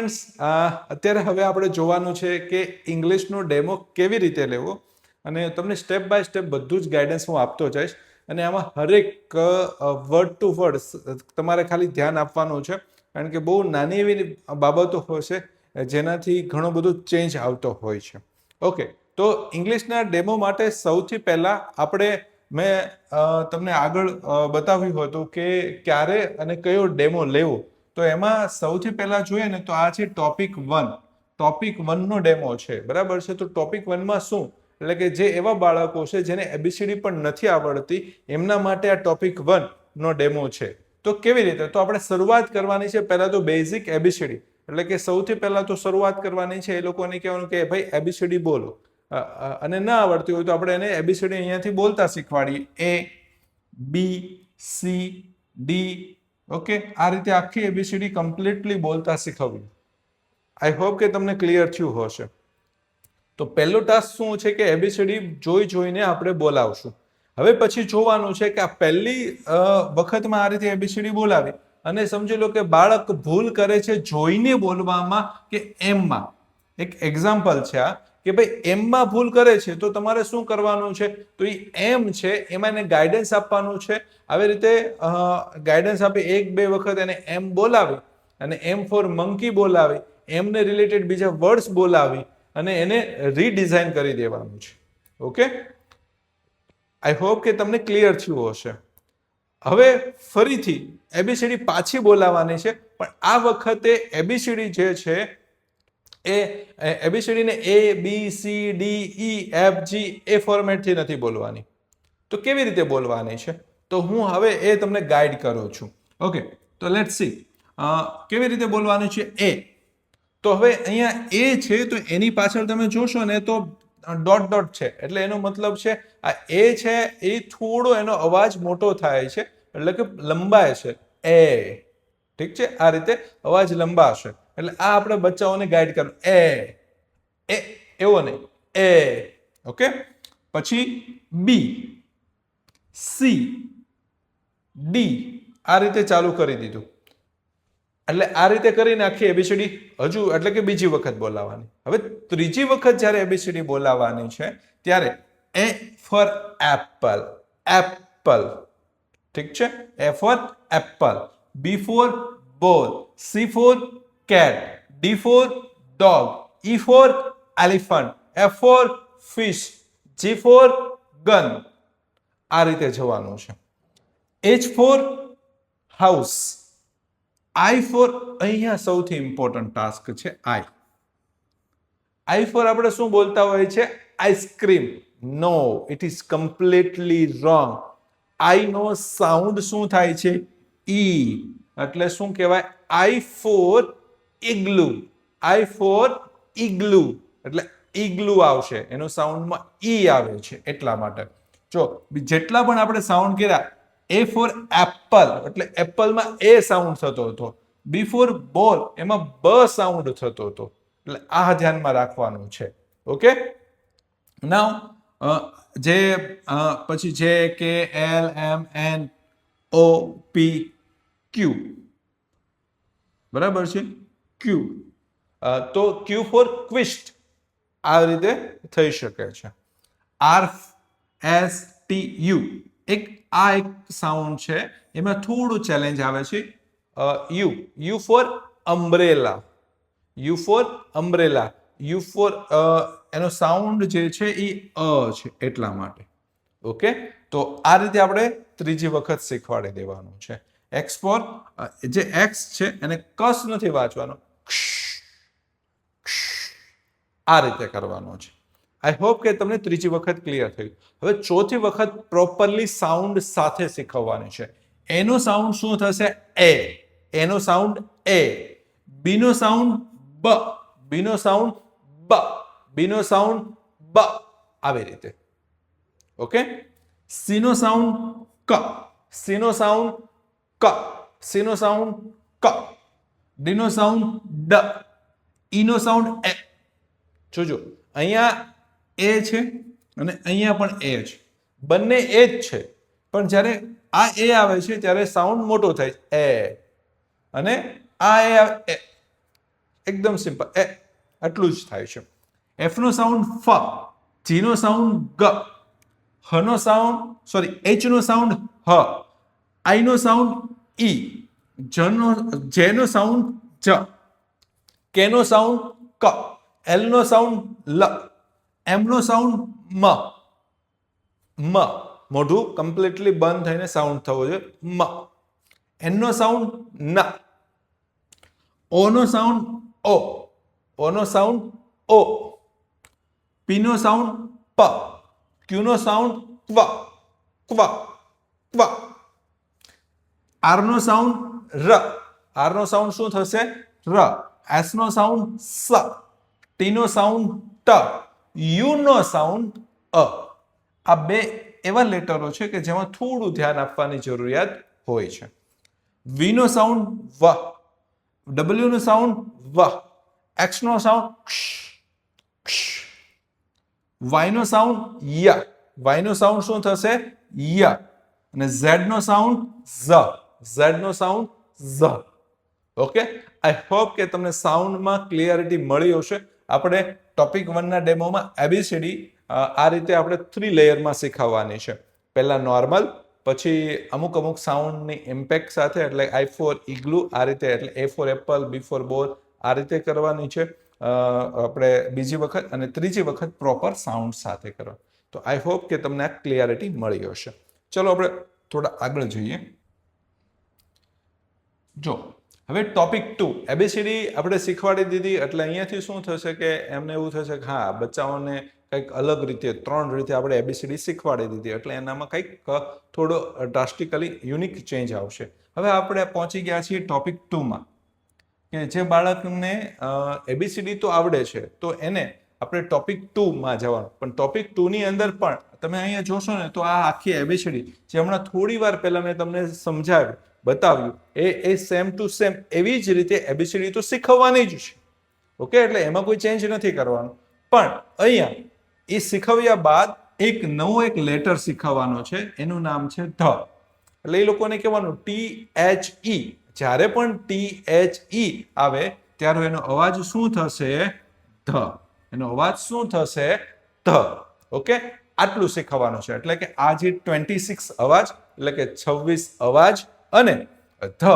અત્યારે હવે આપણે જોવાનું છે કે ઇંગ્લિશનો ડેમો કેવી રીતે લેવો અને તમને સ્ટેપ બાય સ્ટેપ બધું જ ગાઈડન્સ હું આપતો જઈશ અને આમાં હરેક વર્ડ ટુ વર્ડ તમારે ખાલી ધ્યાન આપવાનું છે કારણ કે બહુ નાની એવી બાબતો હશે જેનાથી ઘણો બધો ચેન્જ આવતો હોય છે. ઓકે, તો ઇંગ્લિશના ડેમો માટે સૌથી પહેલાં મેં તમને આગળ બતાવ્યું હતું કે ક્યારે અને કયો ડેમો લેવો. તો એમાં સૌથી પહેલા જોઈએ ને તો આ છે ટોપિક 1. ટોપિક 1 નો ડેમો છે, બરાબર છે. તો ટોપિક 1 માં શું, એટલે કે જે એવા બાળકો છે જેને એબીસીડી પણ નથી આવડતી એમના માટે આ ટોપિક 1 નો ડેમો છે. તો કેવી રીતે, તો આપણે શરૂઆત કરવાની છે પહેલા તો બેઝિક એબીસીડી, એટલે કે સૌથી પહેલા તો શરૂઆત કરવાની છે એ લોકોને કહેવાનું કે ભાઈ એબીસીડી બોલો, અને ના આવડતી હોય તો આપણે એને એબીસીડી અહીંયાથી બોલતા શીખવાડીએ. એ, બી, સી, ડી. ઓકે, આ રીતે આખી એબીસીડી કમ્પ્લીટલી બોલતા શીખવવી. આઈ હોપ કે તમને ક્લિયર થયું હશે. તો પહેલો ટાસ્ક શું છે કે એબીસીડી જોઈને આપણે બોલાવશું. હવે પછી જોવાનું છે કે આ પહેલી વખતમાં આ રીતે એબીસીડી બોલાવી અને સમજી લો કે બાળક ભૂલ કરે છે જોઈને બોલવામાં કે એમમાં. એક એક્ઝામ્પલ છે આ કે ભાઈ એમમાં ભૂલ કરે છે તો તમારે શું કરવાનું છે, તો એ એમ છે એમાં એને ગાઈડન્સ આપવાનું છે. આવી રીતે ગાઈડન્સ આપી 1-2 વખત એને એમ બોલાવી અને એમ ફોર મંકી બોલાવી, એમને રિલેટેડ બીજા વર્ડ્સ બોલાવી અને એને રીડિઝાઇન કરી દેવાનું છે. ઓકે, આઈ હોપ કે તમને ક્લિયર થયું હશે. હવે ફરીથી એબીસીડી પાછી બોલાવવાની છે, પણ આ વખતે એબીસીડી જે છે એ એબીસીડીને A B C D E F G એ ફોર્મેટથી નથી બોલવાની. તો કેવી રીતે બોલવાની છે, તો હું હવે એ તમને ગાઈડ કરું છું. ઓકે, તો લેટ્સ સી કેવી રીતે બોલવાનું છે. એ, તો હવે અહીંયા એ છે તો એની પાછળ તમે જોશો ને તો ડોટ છે, એટલે એનો મતલબ છે આ એ છે એ થોડો એનો અવાજ મોટો થાય છે, એટલે કે લંબાય છે. એ, ઠીક છે, આ રીતે અવાજ લંબાશે. એટલે આ આપણે બચ્ચાઓને ગાઈડ કરવું. એ એવો નહીં, એ. ઓકે, પછી બી, સી, ડી, આ રીતે ચાલુ કરી દીધું. એટલે આ રીતે કરીને આખી એબીસીડી હજુ એટલે કે બીજી વખત બોલાવવાની. હવે ત્રીજી વખત જ્યારે એબીસીડી બોલાવવાની છે ત્યારે એ ફોર એપલ, એપલ, ઠીક છે, A for apple, B for ball, C for cat, D for dog, E for elephant, F for fish, G for gun. આ રીતે જવાનું છે. H for house, I for, અહીંયા સૌથી ઇમ્પોર્ટન્ટ ટાસ્ક છે I for આપણે શું બોલતા હોય છે, ice cream. No, it is completely wrong. I નો સાઉન્ડ શું થાય છે, ઈ, એટલે શું કહેવાય, I for igloo, I for igloo, એટલે ઇગ્લુ આવશે, એનો સાઉન્ડમાં ઈ આવે છે એટલા માટે. જો જેટલા પણ આપણે સાઉન્ડ કર્યા, એ ફોર એપલ એટલે એપલમાં એ સાઉન્ડ થતો હતો, બી ફોર બોલ એમાં બ સાઉન્ડ થતો હતો, એટલે આ ધ્યાનમાં રાખવાનું છે. ઓકે, નાઉ જે પછી જે કે એલ એમ એન ઓ પી ક્યુ, બરાબર છે, ક્યુ. તો ક્યુ ફોર ક્વિસ્ટ, આ રીતે થઈ શકે છે. આર એસ ટી યુ, એક સાઉન્ડ છે એમાં થોડું ચેલેન્જ આવે છે. You for umbrella, you for umbrella, you for એનો સાઉન્ડ જે છે એ છે એટલા માટે. ઓકે, તો આ રીતે આપણે ત્રીજી વખત શીખવાડી દેવાનું છે. એક્સ ફોર, જે એક્સ છે એને કસ નથી વાંચવાનો, આ રીતે કરવાનો છે. આઈ હોપ કે તમને ત્રીજી વખત ક્લિયર થયું. હવે ચોથી વખત પ્રોપરલી સાઉન્ડ સાથે શીખવવાની છે. એનો સાઉન્ડ શું થશે, એ, એનો સાઉન્ડ એ, બીનો સાઉન્ડ બ, બીનો સાઉન્ડ બ, બીનો સાઉન્ડ બ, આવી રીતે. ઓકે, સીનો સાઉન્ડ ક, સીનો સાઉન્ડ ક, સીનો સાઉન્ડ ક, ડીનો સાઉન્ડ ડ, ઈનો સાઉન્ડ એ. જોજો અહીંયા એ છે અને અહીંયા પણ એ છે, બંને એ જ છે, પણ જ્યારે આ એ આવે છે ત્યારે સાઉન્ડ મોટો થાય એ, અને આ એ આવે એ. એકદમ સિમ્પલ. આટલું જ થાય છે. એફ નો સાઉન્ડ ફ, જી નો સાઉન્ડ ગ, હ નો સાઉન્ડ એચ નો સાઉન્ડ હ, આઈ નો સાઉન્ડ ઈ, જે નો સાઉન્ડ જ, કે નો સાઉન્ડ ક, એલ નો સાઉન્ડ લ, એમ નો સાઉન્ડ મ. મોઢું કમ્પ્લીટલી બંધ થઈને સાઉન્ડ થવો જોઈએ મ. એન નો સાઉન્ડ ન, ઓ નો સાઉન્ડ ઓ, ઓ નો સાઉન્ડ ઓ, પી નો સાઉન્ડ પ, ક્યુ નો સાઉન્ડ ક્વ, ક્વ, ક્વ, આર નો સાઉન્ડ ર, આર નો સાઉન્ડ શું થશે ર, એસ નો સાઉન્ડ સ, ટી નો સાઉન્ડ ટ, યુ નો સાઉન્ડ અ. આ બે એવા લેટરો છે કે જેમાં થોડું ધ્યાન આપવાની જરૂરિયાત હોય છે. વી નો સાઉન્ડ વ, ડબલ્યુ નો સાઉન્ડ વ, એક્સ નો સાઉન્ડ ક્ષ, ક્ષ, વાય નો સાઉન્ડ ય, વાય નો સાઉન્ડ શું થશે ય, અને ઝેડ નો સાઉન્ડ ઝ, ઝેડ નો સાઉન્ડ ઝ. ઓકે, આઈ હોપ કે તમને સાઉન્ડમાં ક્લિયરિટી મળી હશે. આપણે ટોપિક 1 ના ડેમોમાં એબીસીડી આ રીતે આપણે 3 લેયરમાં શીખવવાની છે. પહેલા નોર્મલ, પછી અમુક સાઉન્ડની ઇમ્પેક્ટ સાથે, એટલે આઈ ફોર ઇગ્લુ આ રીતે, એટલે એ ફોર એપલ, બી ફોર બોલ આ રીતે કરવાની છે આપણે બીજી વખત, અને ત્રીજી વખત પ્રોપર સાઉન્ડ સાથે કરવા. તો આઈ હોપ કે તમને આ ક્લિયરિટી મળી હશે. ચલો આપણે થોડા આગળ જોઈએ. જો હવે ટોપિક 2 એબીસીડી આપણે શીખવાડી દીધી, એટલે અહીંયાથી શું થશે કે એમને એવું થશે કે હા, બચ્ચાઓને કંઈક અલગ રીતે 3 રીતે આપણે એબીસીડી શીખવાડી દીધી, એટલે એનામાં કંઈક થોડો ડ્રાસ્ટિકલી યુનિક ચેન્જ આવશે. હવે આપણે પહોંચી ગયા છીએ ટોપિક 2 માં, કે જે બાળકને એબીસીડી તો આવડે છે તો એને આપણે ટોપિક 2 માં જવાનું. પણ ટોપિક 2 ની અંદર પણ તમે અહીંયા જોશો ને તો આ આખી એબીસીડી જે હમણાં થોડી વાર પહેલા મેં તમને સમજાવ્યું, બતાવ્યું, એ સેમ ટુ સેમ એવી જ રીતે એબીસીડી તો શીખવવાની જ છે. ઓકે, એટલે એમાં કોઈ ચેન્જ નથી કરવાનું. પણ અહીંયા એ શીખવ્યા બાદ એક લેટર શીખવવાનો છે, એનું નામ છે ધ. એટલે એ લોકોને કહેવાનું THE. જ્યારે પણ THE આવે ત્યારે એનો અવાજ શું થશે ધ. એનો અવાજ શું થશે ધ. ઓકે, આટલું શીખવવાનું છે. એટલે કે આ જે 26 અવાજ, એટલે કે 26 અવાજ, અને ધ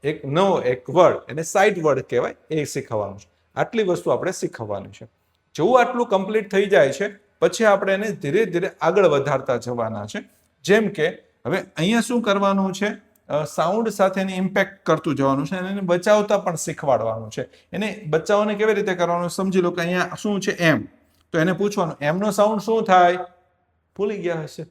એક વર્ડ, એને સાઇડ વર્ડ કહેવાય, એ શીખવવાનું છે. આટલી વસ્તુ આપણે શીખવવાની છે. જેવું આટલું કમ્પ્લીટ થઈ જાય છે પછી આપણે એને ધીરે ધીરે આગળ વધારતા જવાના છે. જેમ કે હવે અહીંયા શું કરવાનું છે, સાઉન્ડ સાથેની ઇમ્પેક્ટ કરતું જવાનું છે, અને એને બચાવતા પણ શીખવાડવાનું છે. એને બચાવને કેવી રીતે કરવાનું સમજી લો કે અહીંયા શું છે એમ, તો એને પૂછવાનું એમનો સાઉન્ડ શું થાય. ભૂલી ગયા હશે,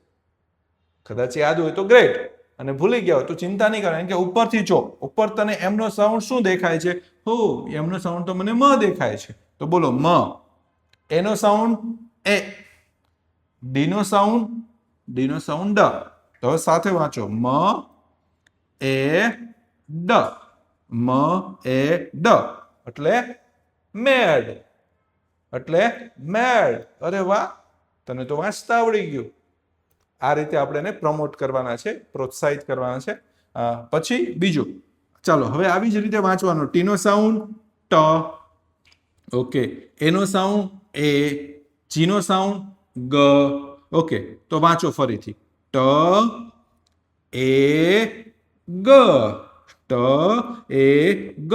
કદાચ યાદ હોય તો ગ્રેટ, અને ભૂલી ગયા હોય તો ચિંતા નહીં કરવાની, કે ઉપરથી જો, ઉપર તને એમનો સાઉન્ડ શું દેખાય છે, હો એમનો સાઉન્ડ તો મને મ દેખાય છે, તો બોલો મ. એનો સાઉન્ડ એ, ડી નો સાઉન્ડ ડ. તો સાથે વાંચો મ એ ડ, મ એ ડ, એટલે મેડ, એટલે મેડ. અરે વાહ, તને તો વાંચતા આવડી ગયું. આ રીતે આપણે એને પ્રમોટ કરવાના છે, પ્રોત્સાહિત કરવાના છે. પછી બીજું, ચાલો હવે આવી જ રીતે વાંચવાનું. ટી નો સાઉન્ડ ટ, ઓકે, એનો સાઉન્ડ એ, જી નો સાઉન્ડ ગ. ઓકે, તો વાંચો ફરીથી ટ એ ગ, ટ એ ગ.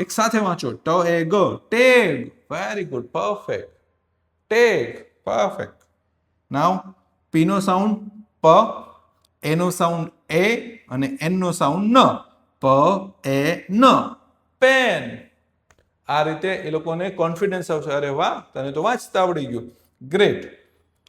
એક સાથે વાંચો T A G, tag. Very good, perfect, tag, perfect. Now P નો સાઉન્ડ પ, એ નો સાઉન્ડ એ, અને એન નો સાઉન્ડ ન. પ એ ન, પેન. આ રીતે એ લોકોને કોન્ફિડન્સ આવશે. અરે વાહ, તને તો વાંચતા આવડી ગયું, ગ્રેટ.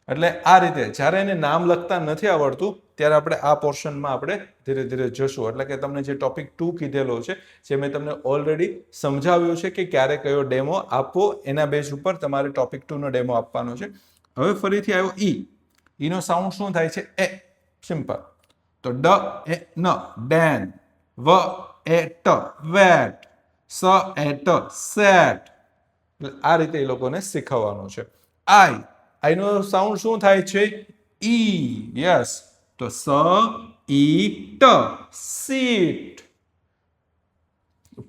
એટલે આ રીતે જ્યારે એને નામ લખતા નથી આવડતું ત્યારે આપણે આ પોર્શનમાં આપણે ધીરે ધીરે જશું. એટલે કે તમને જે ટોપિક 2 કીધેલો છે, જે મેં તમને ઓલરેડી સમજાવ્યું છે કે ક્યારે કયો ડેમો આપવો, એના બેઝ ઉપર તમારે ટોપિક 2 નો ડેમો આપવાનો છે. હવે ફરીથી આવ્યો ઈ. ઈનો સાઉન્ડ શું થાય છે એ, સિમ્પલ. તો ડ એ ન, ડેન. વ એ ટ, વેટ. સ એ ટ, સેટ. આ રીતે એ લોકોને શીખવવાનું છે. આઈ નો સાઉન્ડ શું થાય છે ઈ. યસ, તો સ ઈ ટ, સીટ.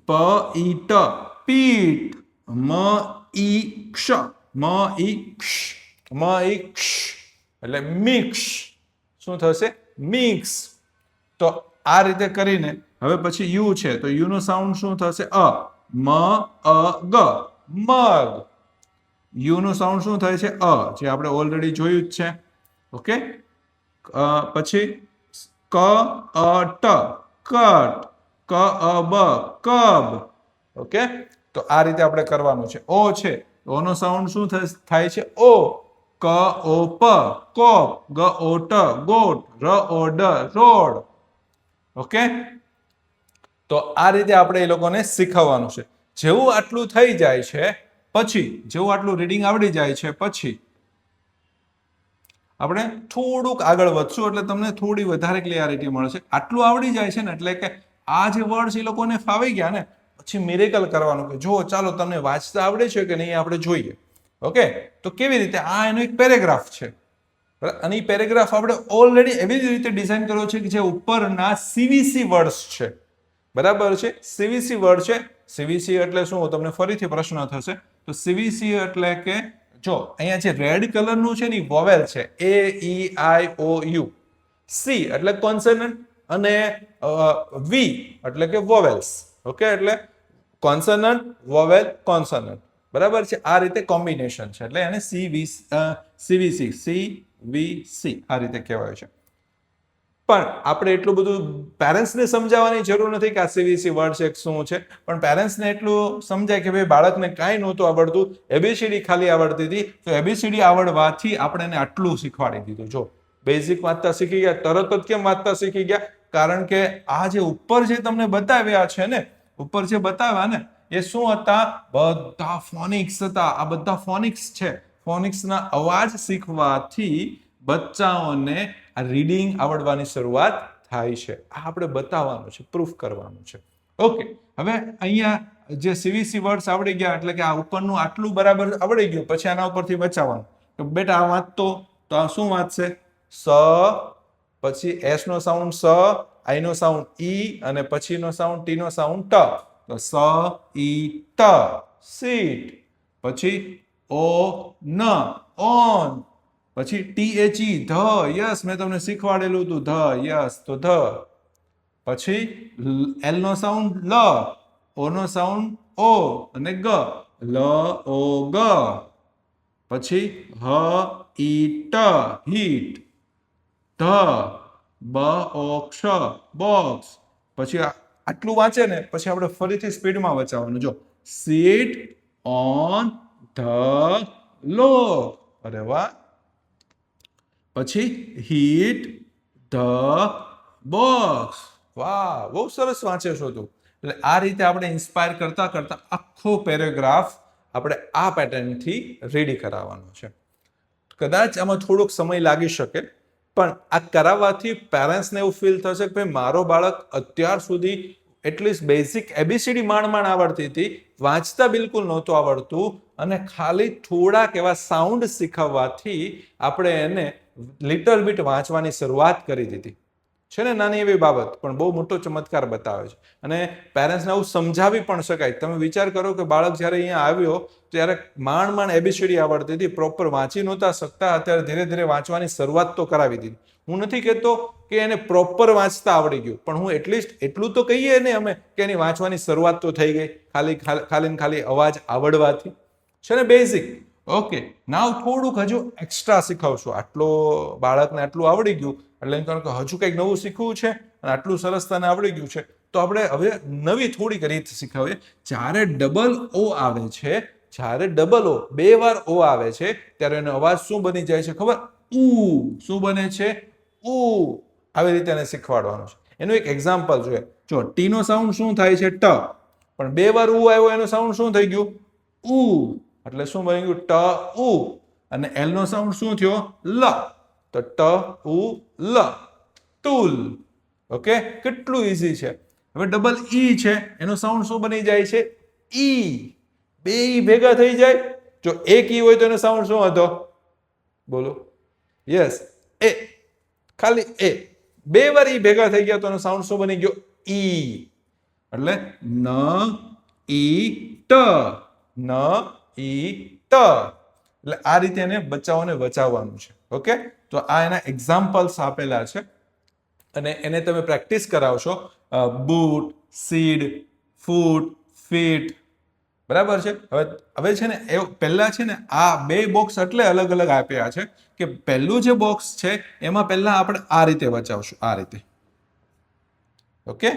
પ ઈ ટ, પીટ. મ ઈ ક્ષ, મ ઈ ક્ષ, મ ઈ ક્ષ એટલે મિક્સ. શું થશે? મિક્સ. તો આ રીતે કરીને હવે પછી યુ છે તો યુ નો સાઉન્ડ શું થશે? અ. મ અ ગ, મગ. યુ નું સાઉન્ડ શું થાય છે? અ, જે આપણે ઓલરેડી જોયું જ છે. ઓકે. પછી ક અ ટ, કટ. ક અ બ, કબ. ઓકે. તો આ રીતે આપણે કરવાનું છે. ઓ છે, ઓ નો સાઉન્ડ શું થાય છે? ઓ. ક ઓ પ, કોપ. ગ ઓ ટ, ગોટ. ર ઓ ડ, રોડ. ઓકે. તો આ રીતે આપણે એ લોકોને શીખવવાનું છે. જેવું આટલું થઈ જાય છે પછી, જેવું આટલું રીડિંગ આવડી જાય છે પછી આપણે થોડુંક આગળ વધશું એટલે તમને થોડી વધારે ક્લિયરિટી મળશે. આટલું આવડી જાય છે ને એટલે કે આ જે વર્ડ્સ એ લોકોને ફાવી ગયા ને પછી મિરેકલ કરવાનું કે જો ચાલો તમને વાંચતા આવડે છે કે નહીં આપણે જોઈએ. ઓકે. તો કેવી રીતે? આ એનો એક પેરેગ્રાફ છે અને એ પેરેગ્રાફ આપણે ઓલરેડી એવી રીતે ડિઝાઇન કર્યો છે કે જે ઉપરના સીવીસી વર્ડ્સ છે. બરાબર છે? સીવીસી વર્ડ છે. સીવીસી એટલે શું? તમને ફરીથી પ્રશ્ન થશે. તો સીવીસી એટલે કે જો અહીંયા જે રેડ કલરનું છે ને વોવેલ છે, એ ઈ આઈ ઓ યુ. સી એટલે કોન્સનન્ટ અને વી એટલે કે વોવેલ્સ. ઓકે. એટલે કોન્સનન્ટ, વોવેલ, કોન્સનન્ટ. બરાબર છે? આ રીતે કોમ્બિનેશન છે એટલે એને સીવીસી, સીવીસી આ રીતે કહેવાય છે. પણ આપણે એટલું બધું પેરેન્ટ્સને સમજાવવાની જરૂર નથી કે આ સીવીસી વર્ડ છે શું છે. પણ પેરેન્ટ્સને એટલું સમજાય કે ભાઈ બાળકને કાંઈ નહોતું આવડતું, એબીસીડી ખાલી આવડતી હતી, તો એબીસીડી આવડવાથી આપણે એને આટલું શીખવાડી દીધું. જો બેઝિક વાંચતા શીખી ગયા. તરત જ કેમ વાંચતા શીખી ગયા? કારણ કે આ જે ઉપર જે તમને બતાવ્યા છે ને, ઉપર જે બતાવ્યા ને એ શું હતા? બધા ફોનિક્સ હતા. આ બધા ફોનિક્સ છે. ફોનિક્સના અવાજ શીખવાથી બચ્ચાઓને આ રીડિંગ આવડવાની શરૂઆત થાય છે. આ આપણે બતાવવાનું છે, પ્રૂફ કરવાનું છે. ઓકે. હવે અહીંયા જે સીવીસી વર્ડ્સ આવડી ગયા એટલે કે આ ઉપરનું આટલું બરાબર આવડી ગયું પછી આના ઉપરથી બચાવવાનું. તો બેટા આ વાંચતો તો આ શું વાંચશે? સ, પછી એસ નો સાઉન્ડ સ, આઈ નો સાઉન્ડ ઈ અને પછીનો સાઉન્ડ ટી નો સાઉન્ડ ટ. તો સ ઈ ટ, સીટ. પછી ઓ ન, ઓન. પછી THE ધ, યસ. મેં તમને શીખવાડેલું હતું ધ, યસ. તો ધ. પછી એલ નો સાઉન્ડ લ, ઓ નો સાઉન્ડ ઓ અને ગ. લ ઓ ગ. પછી હ ઈ ટ, હીટ. ધ, બ ઓ ક્ષ, બોક્સ. પછી આટલું વાંચે ને પછી આપણે ફરીથી સ્પીડમાં વાંચવાનું. જો સીટ ઓન ધ લોક. અરે વાહ. પછી હીટ ધ બોક્સ. વાહ, બહુ સરસ વાંચે છો તું. એટલે આ રીતે આપણે ઇન્સ્પાયર કરતા કરતા આખો પેરેગ્રાફ આપણે આ પેટર્નથી રેડી કરાવવાનો છે. કદાચ આમાં થોડોક સમય લાગી શકે પણ આ કરાવવાથી પેરેન્ટ્સને એવું ફીલ થશે કે ભાઈ મારો બાળક અત્યાર સુધી એટલીસ્ટ બેઝિક એબીસીડી માંડ આવડતી હતી, વાંચતા બિલકુલ નહોતું આવડતું અને ખાલી થોડાક એવા સાઉન્ડ શીખવવાથી આપણે એને લિટલ બીટ વાંચવાની શરૂઆત કરી દીધી છે ને. નાની એવી બાબત પણ બહુ મોટો ચમત્કાર બતાવે છે અને પેરેન્ટ્સને આવું સમજાવી પણ શકાય. તમે વિચાર કરો કે બાળક જ્યારે અહીંયા આવ્યો ત્યારે માંડ એબીસીડી આવડતી હતી, પ્રોપર વાંચી નહોતા શકતા, અત્યારે ધીરે ધીરે વાંચવાની શરૂઆત તો કરાવી દીધી. હું નથી કહેતો કે એને પ્રોપર વાંચતા આવડી ગયું પણ હું એટલીસ્ટ એટલું તો કહીએ ને અમે કે એની વાંચવાની શરૂઆત તો થઈ ગઈ ખાલી અવાજ આવડવાથી છે ને, બેઝિક. ઓકે. નાવ થોડુંક હજુ એક્સ્ટ્રા શીખવશું. આટલો બાળકને આટલું આવડી ગયું એટલે એમ કે હજુ કંઈક નવું શીખવું છે અને આટલું સરસ તને આવડી ગયું છે તો આપણે હવે નવી થોડીક રીત શીખવીએ. જ્યારે ડબલ ઓ આવે છે, જ્યારે ડબલ ઓ બે વાર ઓ આવે છે ત્યારે એનો અવાજ શું બની જાય છે ખબર? ઉ. શું બને છે? ઉ. આવી રીતે એને શીખવાડવાનું છે. એનું એક એક્ઝામ્પલ જોઈએ. જો ટી નો સાઉન્ડ શું થાય છે? ટ. પણ બે વાર ઉ આવ્યો એનો સાઉન્ડ શું થઈ ગયું? ઉ. એટલે શું બની ગયું? ટ ઉ. અને એલ નો સાઉન્ડ શું થયો? લ. તો ટ ઉ લ, ટુલ. ઓકે. કેટલું ઈઝી છે. હવે ડબલ ઈ છે એનો સાઉન્ડ શું બની જાય છે? ઈ. બે ઈ ભેગા થઈ જાય. જો એક ઈ હોય તો એનો સાઉન્ડ શું હતો? બોલો. યસ, એ. ખાલી એ. બે વાર ઈ ભેગા થઈ ગયા તો એનો સાઉન્ડ શું બની ગયો? ઈ. એટલે ન ઈ ટ. ન ઈ ત. એટલે આ રીતે એને બચ્ચાઓને વચાવવાનું છે. ઓકે, તો આ એના એક્ઝામ્પલ્સ આપેલા છે અને એને તમે પ્રેક્ટિસ કરાવશો. બૂટ, સીડ, ફૂટ, ફીટ. બરાબર છે. હવે છે ને એ પહેલા છે ને આ બે બોક્સ એટલે અલગ અલગ આપ્યા છે કે પહેલું જે બોક્સ છે એમાં પહેલા આપણે આ રીતે વચાવશું, આ રીતે. ઓકે,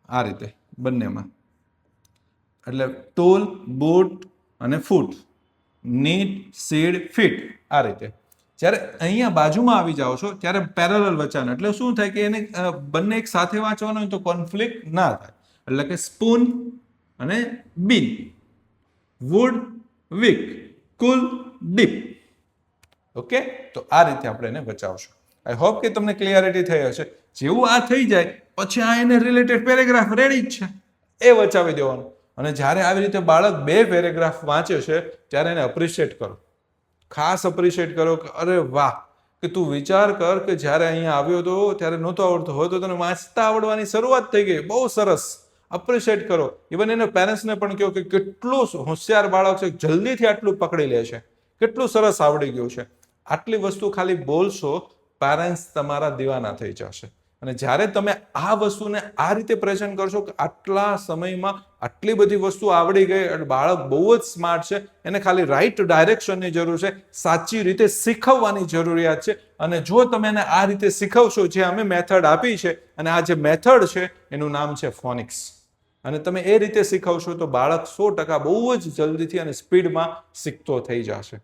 આ રીતે બંનેમાં. એટલે ટૂલ, બૂટ અને ફૂટ, નીટ, સીડ, ફીટ, આ રીતે. જ્યારે અહીંયા બાજુમાં આવી જાઓ છો ત્યારે પેરેલલ વચાવવાનું. એટલે શું થાય કે એને બંને એક સાથે વાંચવાનું હોય તો કોન્ફ્લિક્ટ ના થાય. એટલે કે સ્પૂન અને બીન, વુડ, વિક, કુલ, ડીપ. ઓકે, તો આ રીતે આપણે એને બચાવશું. આઈ હોપ કે તમને ક્લિયરિટી થઈ હશે. જેવું આ થઈ જાય પછી આ એને રિલેટેડ પેરેગ્રાફ રેડી જ છે, એ વચાવી દેવાનું. અને જ્યારે આવી રીતે બાળક બે પેરેગ્રાફ વાંચે છે ત્યારે એને અપ્રિશિએટ કરો, ખાસ અપ્રિશિએટ કરો કે અરે વાહ, કે તું વિચાર કર કે જ્યારે અહીંયા આવ્યો હતો ત્યારે નહોતો આવડતો, હોય તો તને વાંચતા આવડવાની શરૂઆત થઈ ગઈ, બહુ સરસ. અપ્રિશિએટ કરો. ઇવન એના પેરેન્ટ્સને પણ કહો કે કેટલું હોશિયાર બાળક છે, જલ્દીથી આટલું પકડી લે છે, કેટલું સરસ આવડી ગયું છે. આટલી વસ્તુ ખાલી બોલશો, પેરેન્ટ્સ તમારા દીવાના થઈ જશે. અને જ્યારે તમે આ વસ્તુને આ રીતે પ્રેઝન્ટ કરશો કે આટલા સમયમાં આટલી બધી વસ્તુ આવડી ગઈ અને બાળક બહુ જ સ્માર્ટ છે, એને ખાલી રાઈટ ડાયરેક્શનની જરૂર છે, સાચી રીતે શીખવવાની જરૂરિયાત છે. અને જો તમે એને આ રીતે શીખવશો, જે અમે મેથડ આપી છે, અને આ જે મેથડ છે એનું નામ છે ફોનિક્સ, અને તમે એ રીતે શીખવશો તો બાળક 100% બહુ જ જલ્દીથી અને સ્પીડમાં શીખતો થઈ જશે.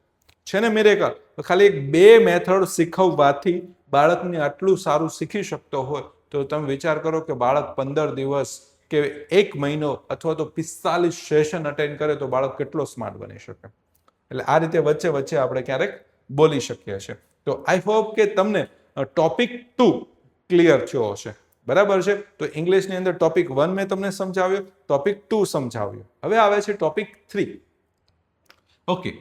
છે ને મિરેકલ? ખાલી એક બે મેથડ શીખવવાથી બાળકને આટલું સારું શીખી શકતો હોય તો તમે વિચાર કરો કે બાળક 15 દિવસ કે 1 મહિનો અથવા તો 45 સેશન અટેન્ડ કરે તો બાળક કેટલો સ્માર્ટ બની શકે. એટલે આ રીતે વચ્ચે વચ્ચે આપણે ક્યારેક બોલી શકીએ છીએ. તો આઈ હોપ કે તમને ટોપિક 2 ક્લિયર થયો હશે. બરાબર છે. તો ઇંગ્લિશની અંદર ટોપિક 1 મેં તમને સમજાવ્યો, ટોપિક 2 સમજાવ્યો. હવે આવે છે ટોપિક 3. ઓકે,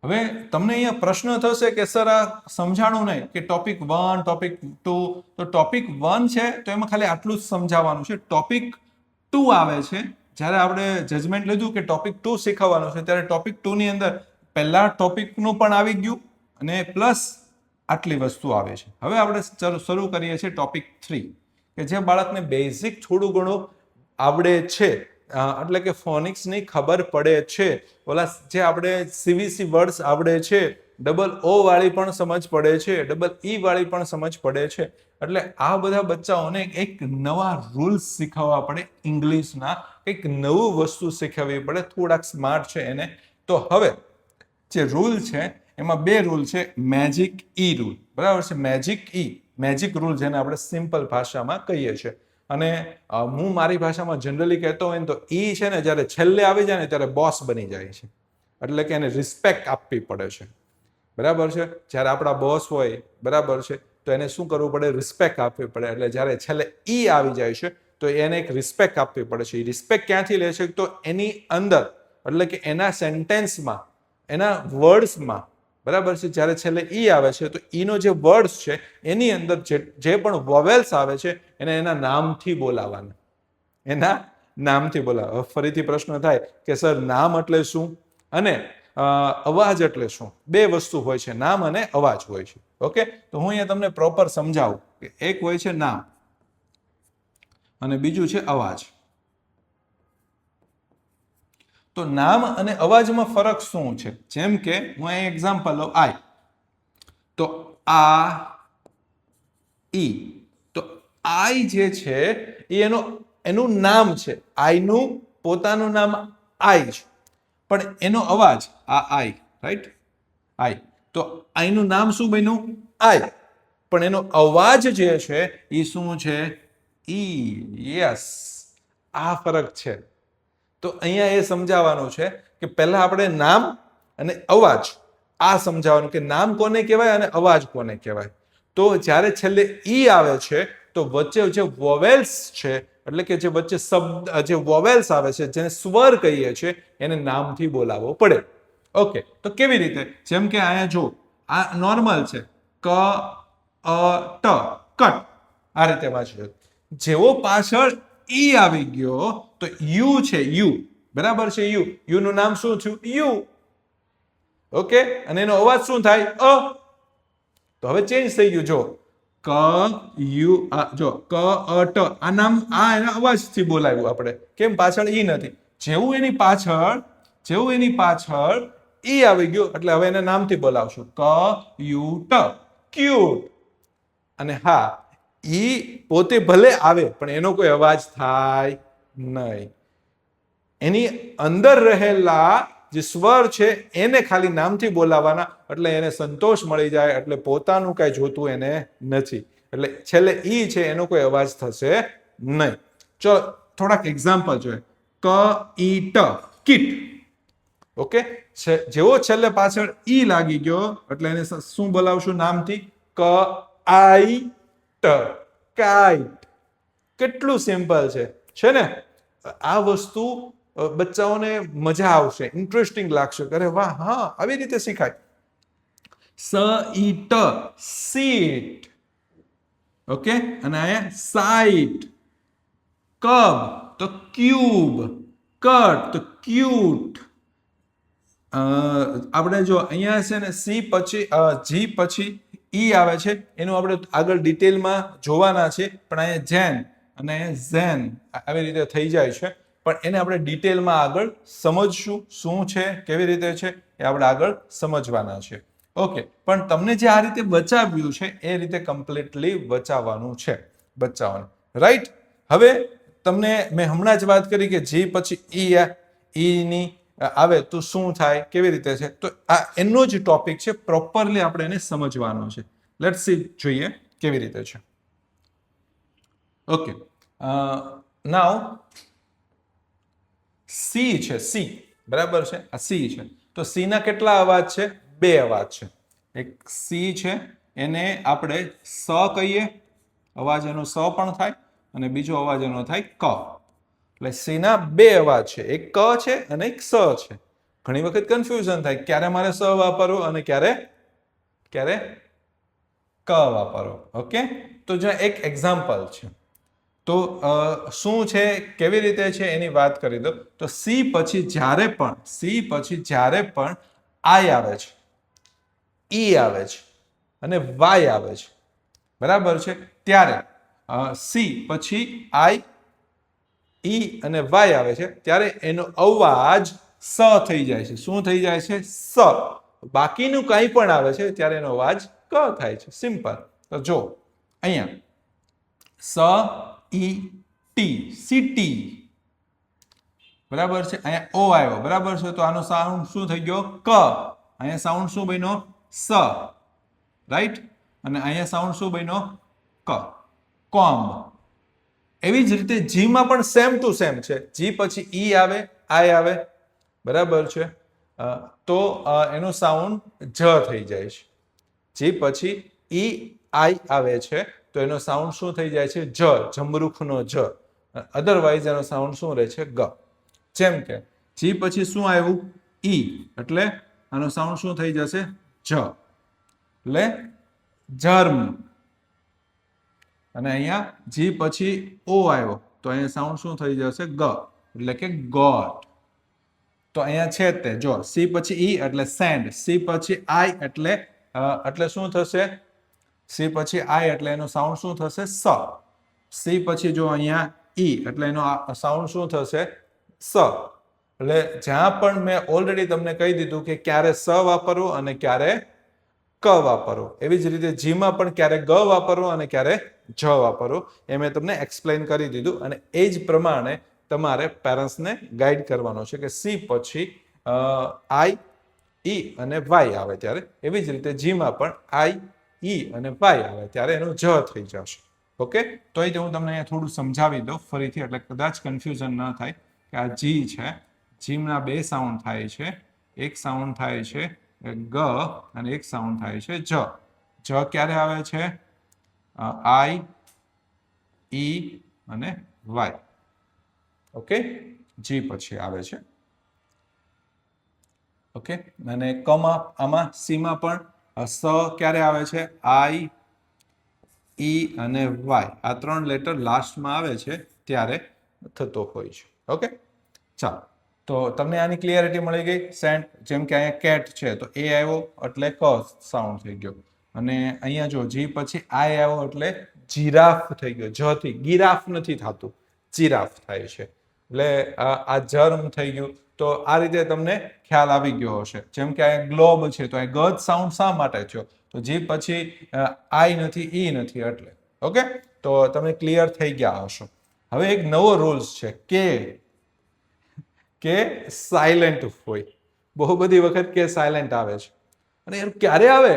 હવે તમને અહીંયા પ્રશ્ન થશે કે સર આ સમજાણું નહીં કે ટોપિક 1, ટોપિક 2. તો ટોપિક 1 છે તો એમાં ખાલી આટલું જ સમજાવવાનું છે. ટોપિક 2 આવે છે જ્યારે આપણે જજમેન્ટ લીધું કે ટોપિક 2 શીખવવાનું છે, ત્યારે ટોપિક 2 ની અંદર પહેલા ટોપિકનું પણ આવી ગયું અને પ્લસ આટલી વસ્તુ આવે છે. હવે આપણે શરૂ કરીએ છીએ ટોપિક 3 કે જે બાળકને બેઝિક થોડું ઘણું આવડે છે, એટલે કે ફોનિક્સની ખબર પડે છે, ઓલા જે આપણે સીવીસી વર્ડ્સ આવડે છે, ડબલ ઓ વાળી પણ સમજ પડે છે, ડબલ ઈ વાળી પણ સમજ પડે છે. એટલે આ બધા બચ્ચાઓને એક નવા રૂલ્સ શીખવવા પડે ઇંગ્લિશના, એક નવું વસ્તુ શીખવવી પડે, થોડાક સ્માર્ટ છે એને. તો હવે જે રૂલ છે એમાં બે રૂલ છે, મેજિક ઈ રૂલ. બરાબર છે, મેજિક રૂલ જેને આપણે સિમ્પલ ભાષામાં કહીએ છીએ. અને હું મારી ભાષામાં જનરલી કહેતો હોય ને તો ઈ છે ને જ્યારે છેલ્લે આવી જાય ને ત્યારે બોસ બની જાય છે, એટલે કે એને રિસ્પેક્ટ આપવી પડે છે. બરાબર છે, જ્યારે આપણા બોસ હોય, બરાબર છે, તો એને શું કરવું પડે? રિસ્પેક્ટ આપવી પડે. એટલે જ્યારે છેલ્લે ઈ આવી જાય છે તો એને એક રિસ્પેક્ટ આપવી પડે છે. એ રિસ્પેક્ટ ક્યાંથી લે છે? તો એની અંદર, એટલે કે એના સેન્ટેન્સમાં, એના વર્ડ્સમાં. બરાબર છે, જ્યારે છેલ્લે ઈ આવે છે તો ઈનો જે વર્ડ્સ છે એની અંદર જે પણ વોવેલ્સ આવે છે એને એના નામથી બોલાવવાના, એના નામથી બોલાવવા. ફરીથી પ્રશ્ન થાય કે સર નામ એટલે શું અને અવાજ એટલે શું? બે વસ્તુ હોય છે, નામ અને અવાજ હોય છે. ઓકે, તો હું અહીંયા તમને પ્રોપર સમજાવું કે એક હોય છે નામ અને બીજું છે અવાજ. તો નામ અને અવાજમાં ફરક શું છે? જેમ કે હું અહીં એક્ઝામ્પલ લઉં, આઈ. તો આ ઈ, તો આઈ જે છે એ એનું નામ છે, આઈનું પોતાનું નામ આઈ છે, પણ એનો અવાજ આ આઈ, રાઈટ, આઈ. તો આઈનું નામ શું બન્યું? આઈ, પણ એનો અવાજ જે છે એ શું છે? ઈ. યસ, આ ફરક છે. તો અહીંયા એ સમજાવવાનું છે કે પહેલા આપણે નામ અને અવાજ આ સમજાવવાનું કે નામ કોને કહેવાય અને અવાજ કોને કહેવાય. તો જ્યારે છેલ્લે ઈ આવે છે તો વચ્ચે જે વોવેલ્સ છે, એટલે કે જે વચ્ચે શબ્દ, જે વોવેલ્સ આવે છે, જેને સ્વર કહીએ છીએ, એને નામથી બોલાવવો પડે. ઓકે, તો કેવી રીતે? જેમ કે અહીંયા જો આ નોર્મલ છે, ક, અ, ટ, કટ, આ રીતે વાંચજો. જેવો પાછળ ઈ આવી ગયો તો યુ છે, યુ, બરાબર છે યુ. યુ નું નામ શું થયું? યુ. ઓકે, અને એનો અવાજ શું થાય? અ. તો હવે ચેન્જ થઈ ગયું. જો ક યુ જો ક અ ટ આ નામ આ એના અવાજથી બોલાવ્યું આપણે. કેમ? પાછળ ઈ નથી. જેવું એની પાછળ ઈ આવી ગયો એટલે હવે એને નામથી બોલાવશું. ક યુ ટ, ક્યુટ. અને હા, ઈ પોતે ભલે આવે પણ એનો કોઈ અવાજ થાય નહીં. એની અંદર રહેલા જે સ્વર છે એને ખાલી નામથી બોલાવવાના, એટલે એને સંતોષ મળી જાય, એટલે પોતાનું કઈ જોતું એને નથી. એટલે છેલ્લે ઈ છે એનો કોઈ અવાજ થશે નહીં. ચલો થોડાક એક્ઝામ્પલ જોઈએ. ક ઈ ટ, કીટ. ઓકે, જેવો છેલ્લે પાછળ ઈ લાગી ગયો એટલે એને શું બોલાવશું નામથી? ક આઈ ટ, કાઈટ. કેટલું સિમ્પલ છે ને? આ વસ્તુ બચ્ચાઓને મજા આવશે, ઇન્ટરેસ્ટિંગ લાગશે. અરે વાહ, હા આવી રીતે શીખાય. સ ઈ ટ, સીટ. ઓકે, અને અહીંયા સાઈટ. કબ તો ક્યુબ, કટ તો ક્યુટ. આપણે જો અહીંયા છે ને સી પછી જી પછી ઈ આવે છે, એનું આપણે આગળ ડિટેલમાં જોવાના છે. પણ અહીંયા જેન અને ઝેન આવી રીતે થઈ જાય છે, પણ એને આપણે ડિટેલમાં આગળ સમજશું. શું છે, કેવી રીતે છે, એ આપણે આગળ સમજવાના છે. ઓકે, પણ તમને જે આ રીતે બચાવ્યું છે એ રીતે કમ્પ્લીટલી બચાવવાનું છે બચ્ચાઓને. રાઈટ? હવે તમને મેં હમણાં જ વાત કરી કે જી પછી ઈ ની આવે તો શું થાય, કેવી રીતે છે, તો આ એનો જ ટોપિક છે. પ્રોપરલી આપણે એને સમજવાનો છે. લેટ્સ સી, જોઈએ કેવી રીતે છે. ઓકે, નાઉ સી છે, સી. બરાબર છે, આ સી છે. તો સી ના કેટલા અવાજ છે? બે અવાજ છે. એક સી છે, એને આપણે સ કહીએ, અવાજ એનો સ પણ થાય, અને બીજો અવાજ એનો થાય ક. એટલે સી ના બે અવાજ છે, એક ક છે અને એક સ છે. ઘણી વખત કન્ફ્યુઝન થાય, ક્યારે મારે સ વાપરવું અને ક્યારે ક વાપરવો. ઓકે, તો જો એક એક્ઝામ્પલ છે. તો શું છે, કેવી રીતે છે એની વાત કરી દો. તો સી પછી જ્યારે પણ આઈ આવે છે, ઈ આવે છે અને વાય આવે છે, બરાબર છે, ત્યારે સી પછી આઈ, ઈ અને વાય આવે છે, ત્યારે એનો અવાજ સ થઈ જાય છે. શું થઈ જાય છે? સ. બાકીનું કંઈ પણ આવે છે ત્યારે એનો અવાજ ક થાય છે. સિમ્પલ. તો જો અહીંયા સ ઈ ટી, સિટી. બરાબર છે, અહીંયા ઓ આવ્યો. બરાબર છે, તો આનો સાઉન્ડ શું થઈ ગયો? ક. અહીંયા સાઉન્ડ શું બન્યો? સ. રાઈટ? અને અહીંયા સાઉન્ડ શું બન્યો? ક. કોમ્બ. એવી જ રીતે જીમાં પણ સેમ ટુ સેમ છે. જી પછી ઈ આવે, આઈ આવે. બરાબર છે, તો એનો સાઉન્ડ જ થઈ જાય છે. જી પછી ઈ આઈ આવે છે તો એનો સાઉન્ડ શું થઈ જાય છે? જ. જમરૂખનો જ. અધરવાઇઝ એનો સાઉન્ડ શું રહે છે? ગ. જેમ કે જી પછી શું આવ્યું? ઈ, એટલે આનો સાઉન્ડ શું થઈ જશે? જ. એટલે જર્મ. અને અહીંયા જી પછી ઓ આવ્યો તો અહીંયા સાઉન્ડ શું થઈ જશે? ગ. એટલે કે ગોટ. તો અહીંયા છે તે જો સી પછી ઈ એટલે સેન્ડ, સી પછી આઈ એટલે શું થશે? સી પછી આઈ એટલે એનો સાઉન્ડ શું થશે? સ. સી પછી જો અહીંયા ઈ એટલે એનો સાઉન્ડ શું થશે? સ. એટલે જ્યાં પણ મેં ઓલરેડી તમને કહી દીધું કે ક્યારે સ વાપરવું અને ક્યારે ક વાપરવો. એવી જ રીતે જીમાં પણ ક્યારે ગ વાપરવો અને ક્યારે જ વાપરવો એ મેં તમને એક્સપ્લેન કરી દીધું. અને એ જ પ્રમાણે તમારે પેરેન્ટ્સને ગાઈડ કરવાનો છે કે સી પછી આઈ, ઈ અને વાય આવે ત્યારે, એવી જ રીતે જીમાં પણ આઈ, ઈ અને વાય આવે ત્યારે એનું જ થઈ જશે. ઓકે, તો એ હું તમને અહીંયા થોડું સમજાવી દઉં ફરીથી, એટલે કદાચ કન્ફ્યુઝન ન થાય કે આ જી છે, જીમના બે સાઉન્ડ થાય છે. એક સાઉન્ડ થાય છે ગ અને એક સાઉન્ડ થાય છે જ. જ ક્યારે આવે છે? આઈ, ઈ અને વાય. ઓકે, જી પછી આવે છે. ઓકે, અને કમાં આમાં સીમાં પણ સ ક્યારે આવે છે? આઈ, ઈ અને વાય. આ ત્રણ લેટર લાસ્ટમાં આવે છે ત્યારે થતો હોય છે. ઓકે, ચાલો તો તમને આની ક્લિયરિટી મળી ગઈ. સેન્ટ, જેમ કે અહીંયા કેટ છે તો એ આવ્યો એટલે ક સાઉન્ડ થઈ ગયો, અને અહીંયા જો જી પછી આઈ આવ્યો એટલે જીરાફ થઈ ગયો. જ થી ગિરાફ નથી થતું, જીરાફ થાય છે. એટલે આ જર્મ થઈ ગયું. તો આ રીતે તમને ખ્યાલ આવી ગયો હશે. જેમ કે આ ગ્લોબ છે તો આ ગજ સાઉન્ડ શા માટે થયો? તો જી પછી આઈ નથી, ઈ નથી એટલે. ઓકે, તો તમે ક્લિયર થઈ ગયા હશો. હવે એક નવો રૂલ્સ છે કે સાયલેન્ટ હોય. બહુ બધી વખત કે સાયલેન્ટ આવે છે, અને એ ક્યારે આવે?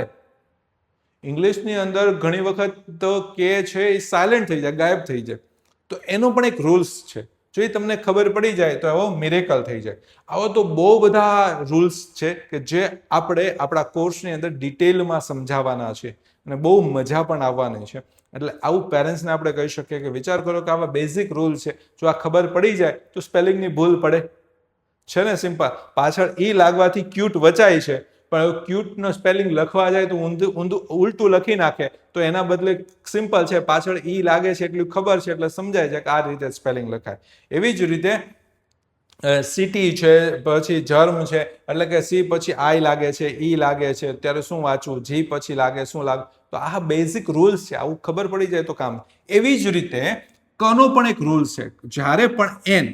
ઇંગ્લિશની અંદર ઘણી વખત તો કે છે એ સાયલેન્ટ થઈ જાય, ગાયબ થઈ જાય. તો એનો પણ એક રૂલ્સ છે. જો એ તમને ખબર પડી જાય તો એવો મિરેકલ થઈ જાય. આવો તો બહુ બધા રૂલ્સ છે કે જે આપણે આપણા કોર્સની અંદર ડિટેલમાં સમજાવવાના છે, અને બહુ મજા પણ આવવાની છે. એટલે આવું પેરેન્ટ્સને આપણે કહી શકીએ કે વિચાર કરો કે આવા બેઝિક રૂલ છે, જો આ ખબર પડી જાય તો સ્પેલિંગની ભૂલ પડે છે ને. સિમ્પલ, પાછળ ઈ લાગવાથી ક્યુટ વચાય છે, પણ ક્યુટનો સ્પેલિંગ લખવા જાય તો ઉલટું લખી નાખે. તો એના બદલે સિમ્પલ છે, પાછળ ઈ લાગે છે એટલું ખબર છે એટલે સમજાય છે કે આ રીતે સ્પેલિંગ લખાય. એવી જ રીતે સિટી છે, પછી જર્મ છે, એટલે કે સી પછી આઈ લાગે છે, ઈ લાગે છે, ત્યારે શું વાંચવું, જી પછી લાગે શું લાગે. તો આ બેઝિક રૂલ્સ છે, આવું ખબર પડી જાય તો કામ. એવી જ રીતે કનો પણ એક રૂલ છે. જ્યારે પણ એન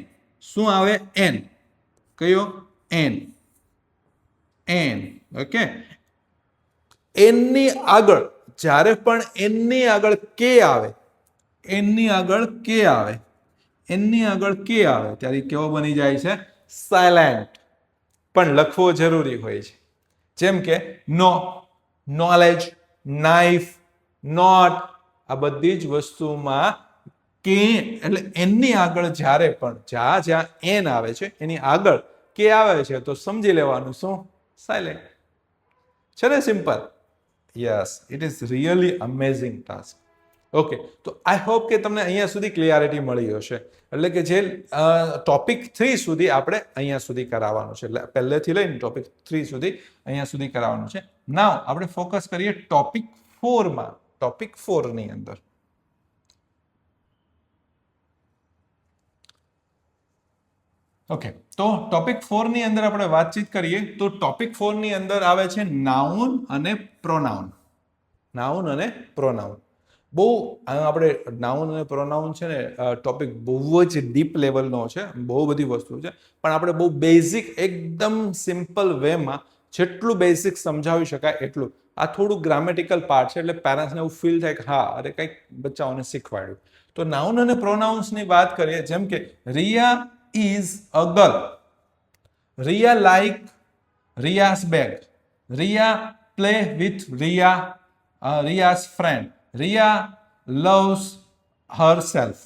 શું આવે, એન કયો, એન, એન. ઓકે, એનની આગળ જ્યારે પણ એનની આગળ કે આવે, એનની આગળ કે આવે, એનની આગળ કે આવે ત્યારે કેવો બની જાય છે, સાયલેન્ટ. પણ લખવો જરૂરી હોય છે. જેમ કે નો, નોલેજ, નાઇફ, નોટ, આ બધી જ વસ્તુમાં કે એટલે એનની આગળ જ્યારે પણ જ્યાં એન આવે છે એની આગળ કે આવે છે તો સમજી લેવાનું શું, સાયલેન્ટ છે ને. Simple. Yes, it is really amazing task. Okay, તો આઈ હોપ કે તમને અહીંયા સુધી ક્લિયરિટી મળી હશે. એટલે કે જે ટોપિક 3 સુધી આપણે અહીંયા સુધી કરાવવાનું છે, એટલે પહેલેથી લઈને ટોપિક 3 સુધી અહીંયા સુધી કરાવવાનું છે. નાવ આપણે ફોકસ કરીએ ટોપિક 4 માં. ટોપિક 4 ની અંદર ઓકે, તો ટોપિક 4 ની અંદર આપણે વાતચીત કરીએ તો ટોપિક 4 ની અંદર આવે છે નાઉન અને પ્રોનાઉન. નાઉન અને પ્રોનાઉન. બહુ આપણે નાઉન અને પ્રોનાઉન છે ને ટોપિક બહુ જ ડીપ લેવલનો છે, બહુ બધી વસ્તુ છે, પણ આપણે બહુ બેઝિક એકદમ સિમ્પલ વેમાં જેટલું બેઝિક સમજાવી શકાય એટલું. આ થોડું ગ્રામેટિકલ પાર્ટ છે, એટલે પેરેન્ટ્સને એવું ફીલ થાય કે હા અરે કંઈક બચ્ચાઓને શીખવાડ્યું. તો નાઉન અને પ્રોનાઉન્સની વાત કરીએ, જેમ કે Riya is a girl. Ria like Ria's bag. Ria play with Ria's friend. Ria loves herself.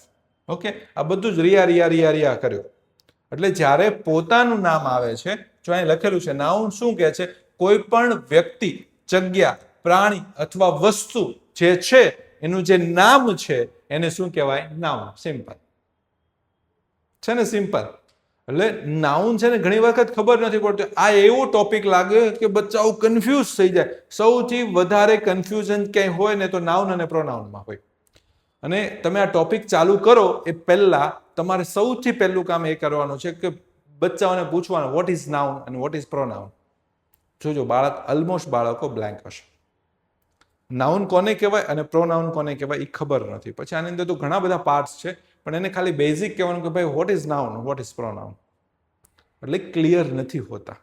Okay, આ બધું જ રિયા કર્યો. એટલે જ્યારે પોતાનું નામ આવે છે, જો અહીં લખેલું છે નાઉન શું કહે છે, કોઈ પણ વ્યક્તિ, જગ્યા, પ્રાણી અથવા વસ્તુ જે છે એનું જે નામ છે એને શું કહેવાય, નાઉન. સિમ્પલ છે ને. સિમ્પલ. એટલે નાઉન છે ને ઘણી વખત ખબર નથી પડતી. આ એવો ટોપિક લાગે કે બચ્ચાઓ કન્ફ્યુઝ થઈ જાય. સૌથી વધારે કન્ફ્યુઝન ક્યાંય હોય ને તો નાઉન અને પ્રોનાઉનમાં હોય. અને તમે આ ટોપિક ચાલુ કરો એ પહેલા તમારે સૌથી પહેલું કામ એ કરવાનું છે કે બચ્ચાઓને પૂછવાનું વોટ ઇઝ નાઉન અને વોટ ઇઝ પ્રોનાઉન. જોજો ઓલમોસ્ટ બાળકો બ્લેન્ક હશે. નાઉન કોને કહેવાય અને પ્રોનાઉન કોને કહેવાય એ ખબર નથી. પછી આની અંદર તો ઘણા બધા પાર્ટ્સ છે, પણ એને ખાલી બેઝિક કહેવાનું કે ભાઈ what is noun, what is pronoun, એટલે ક્લિયર નથી હોતા.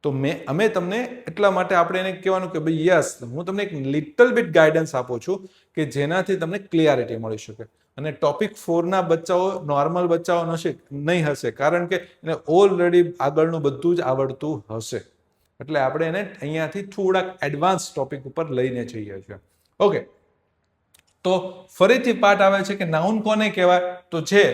તો અમે તમને એટલા માટે આપણે એને કહેવાનું કે ભાઈ યસ, હું તમને એક લિટલ બિટ ગાઈડન્સ આપું છું કે જેનાથી તમને ક્લિયરિટી મળી શકે. અને ટોપિક 4 ના બચ્ચાઓ નોર્મલ બચ્ચાઓ નહીં હશે, કારણ કે એને ઓલરેડી આગળનું બધું જ આવડતું હશે. એટલે આપણે એને અહીંયાથી થોડાક એડવાન્સ ટોપિક ઉપર લઈને જઈએ છીએ. ઓકે, તો ફરીથી પાઠ આવે છે કે નાઉન કોને કહેવાય, તો જે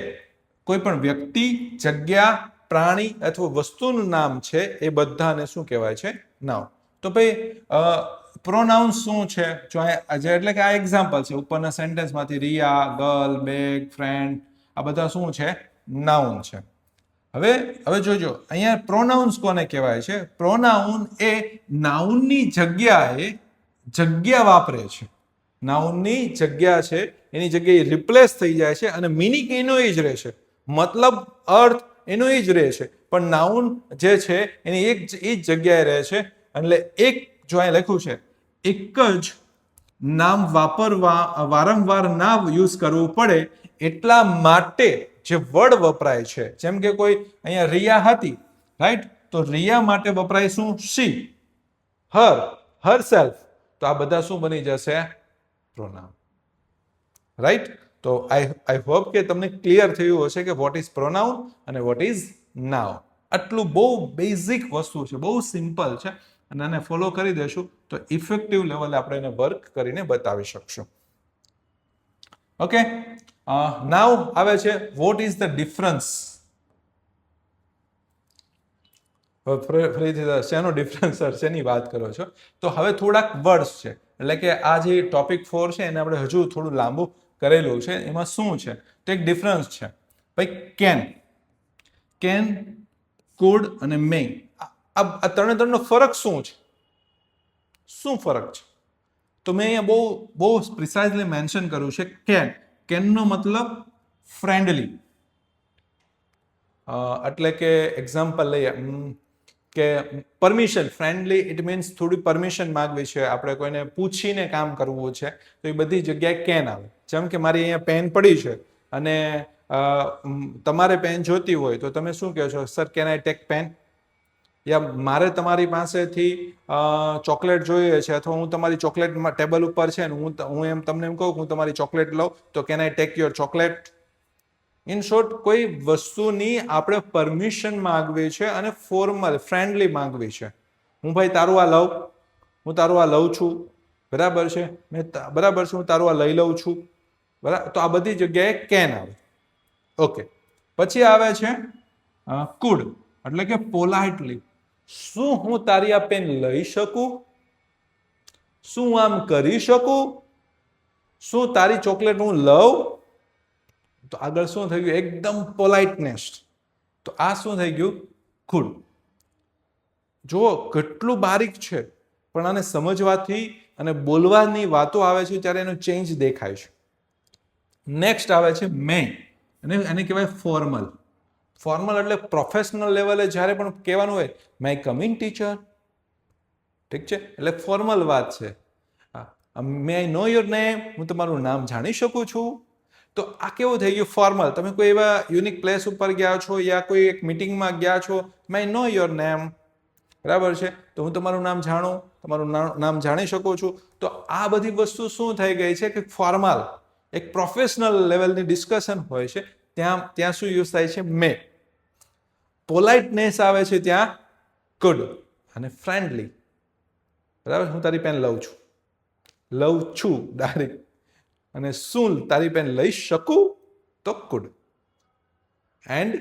કોઈ પણ વ્યક્તિ, જગ્યા, પ્રાણી અથવા વસ્તુનું નામ છે એ બધાને શું કહેવાય છે, નાઉન. તો ભાઈ પ્રોનાઉન શું છે, જો એટલે કે આ એક્ઝામ્પલ છે ઉપરના સેન્ટેન્સમાંથી. રિયા, ગર્લ, બેગ, ફ્રેન્ડ, આ બધા શું છે, નાઉન છે. હવે જોજો અહીંયા પ્રોનાઉન્સ કોને કહેવાય છે. પ્રોનાઉન એ નાઉનની જગ્યાએ જગ્યા વાપરે છે. નાઉનની જગ્યા છે એની જગ્યાએ રિપ્લેસ થઈ જાય છે અને મિનિંગ એનો જ રહેશે. મતલબ, અર્થ એનો એ જ રહે છે, પણ નાઉન જે છે એની એ જ જગ્યાએ રહે છે. એટલે એક જો અહીં લખ્યું છે એક જ નામ વારંવાર ના યુઝ કરવું પડે એટલા માટે જે વર્ડ વપરાય છે, જેમ કે કોઈ અહીંયા રિયા હતી, રાઈટ, તો રિયા માટે વપરાય શું? શી, હર સેલ્ફ. તો આ બધા શું બની જશે? પ્રોનાઉન. રાઈટ. તો આઈ હોપ કે તમને ક્લિયર થયું હશે કે વોટ ઇઝ પ્રોનાઉન અને વોટ ઇઝ નાઉન. આટલું બહુ બેઝિક વસ્તુ છે, બહુ સિમ્પલ છે, અને આને ફોલો કરી દેશું તો ઇફેક્ટિવ લેવલે આપણે એને વર્ક કરીને બતાવી શકશું. ઓકે, નાઉ આવે છે વોટ ઇઝ ધ ડિફરન્સ. ફરીથી શેનો ડિફરન્સ સર, શેની વાત કરો છો? તો હવે થોડાક વર્ડ્સ છે, એટલે કે આ જે ટોપિક 4 છે એને આપણે હજુ થોડું લાંબુ કરેલું છે. એમાં શું છે તો એક ડિફરન્સ છે ભાઈ, કેન, કુડ અને મે. આ ત્રણનો ફરક શું છે? શું ફરક છે? તો મેં અહીંયા બહુ પ્રિસાઇઝલી મેન્શન કર્યું છે. કેનનો મતલબ ફ્રેન્ડલી, એટલે કે એક્ઝામ્પલ લઈએ કે પરમિશન. ફ્રેન્ડલી ઇટ મીન્સ થોડી પરમિશન માંગવી છે, આપણે કોઈને પૂછીને કામ કરવું છે, તો એ બધી જગ્યાએ કેન આવે. જેમ કે મારી અહીંયા પેન પડી છે અને તમારે પેન જોતી હોય તો તમે શું કહો છો? Sir, can I take pen? યા મારે તમારી પાસેથી ચોકલેટ જોઈએ છે, અથવા હું તમારી ચોકલેટ ટેબલ ઉપર છે ને હું એમ તમને એમ કહું કે હું તમારી ચોકલેટ લઉં, તો can I take your chocolate? In short, કોઈ વસ્તુની આપણે પરમિશન માંગવી છે અને ફોર્મલ ફ્રેન્ડલી માંગવી છે. હું ભાઈ તારું આ લઉં, હું તારું આ લઉં છું, બરાબર છે, બરાબર છે, હું તારું આ લઈ લઉં છું, બરાબર. તો આ બધી જગ્યાએ કેન આવે. ઓકે, પછી આવે છે કુડ, એટલે કે પોલાઇટલી. શું હું તારી આ પેન લઈ શકું? શું આમ કરી શકું? શું તારી ચોકલેટ હું લઉં? તો આગળ શું થઈ ગયું? એકદમ પોલાઇટનેસ. તો આ શું થઈ ગયું? કુડ. જુઓ કેટલું બારીક છે, પણ આને સમજવાથી અને બોલવાની વાતો આવે છે ત્યારે એનો ચેન્જ દેખાય છે. નેક્સ્ટ આવે છે મે, અને એને કહેવાય ફોર્મલ. ફોર્મલ એટલે પ્રોફેશનલ લેવલે જ્યારે પણ કહેવાનું હોય, મે કમ ઇન ટીચર, ઠીક છે, એટલે ફોર્મલ વાત છે. મે આઈ નો યોર નેમ, હું તમારું નામ જાણી શકું છું. તો આ કેવું થઈ ગયું? ફોર્મલ. તમે કોઈ એવા યુનિક પ્લેસ ઉપર ગયા છો યા કોઈ એક મિટિંગમાં ગયા છો, મે આઈ નો યોર નેમ, બરાબર છે, તો હું તમારું નામ જાણું, તમારું નામ જાણી શકું છું. તો આ બધી વસ્તુ શું થઈ ગઈ છે કે ફોર્મલ, એક પ્રોફેશનલ લેવલની ડિસ્કશન હોય છે ત્યાં શું યુઝ થાય છે? મે. પોલાઇટનેસ આવે છે ત્યાં કુડ, અને ફ્રેન્ડલી, બરાબર, હું તારી પેન લઉં છું ડાયરેક્ટ, અને શું તારી પેન લઈ શકું? તો કુડ. એન્ડ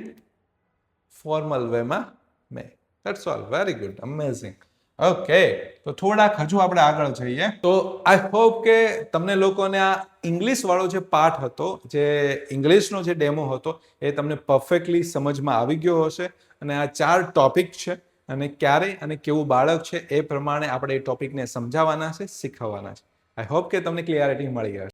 ફોર્મલ વેમાં may. That's all. Very good, amazing. Okay, તો થોડાક હજુ આપણે આગળ જઈએ. તો આઈ હોપ કે તમને લોકોને આ ઇંગ્લિશ વાળો જે પાઠ હતો, જે ઇંગ્લિશનો જે ડેમો હતો, એ તમને પરફેક્ટલી સમજમાં આવી ગયો હશે. અને આ 4 ટોપિક છે, અને ક્યારે અને કેવું બાળક છે એ પ્રમાણે આપણે એ ટોપિકને સમજાવવાના છે, શીખવવાના છે. આઈ હોપ કે તમને ક્લિયરિટી મળી ગઈ.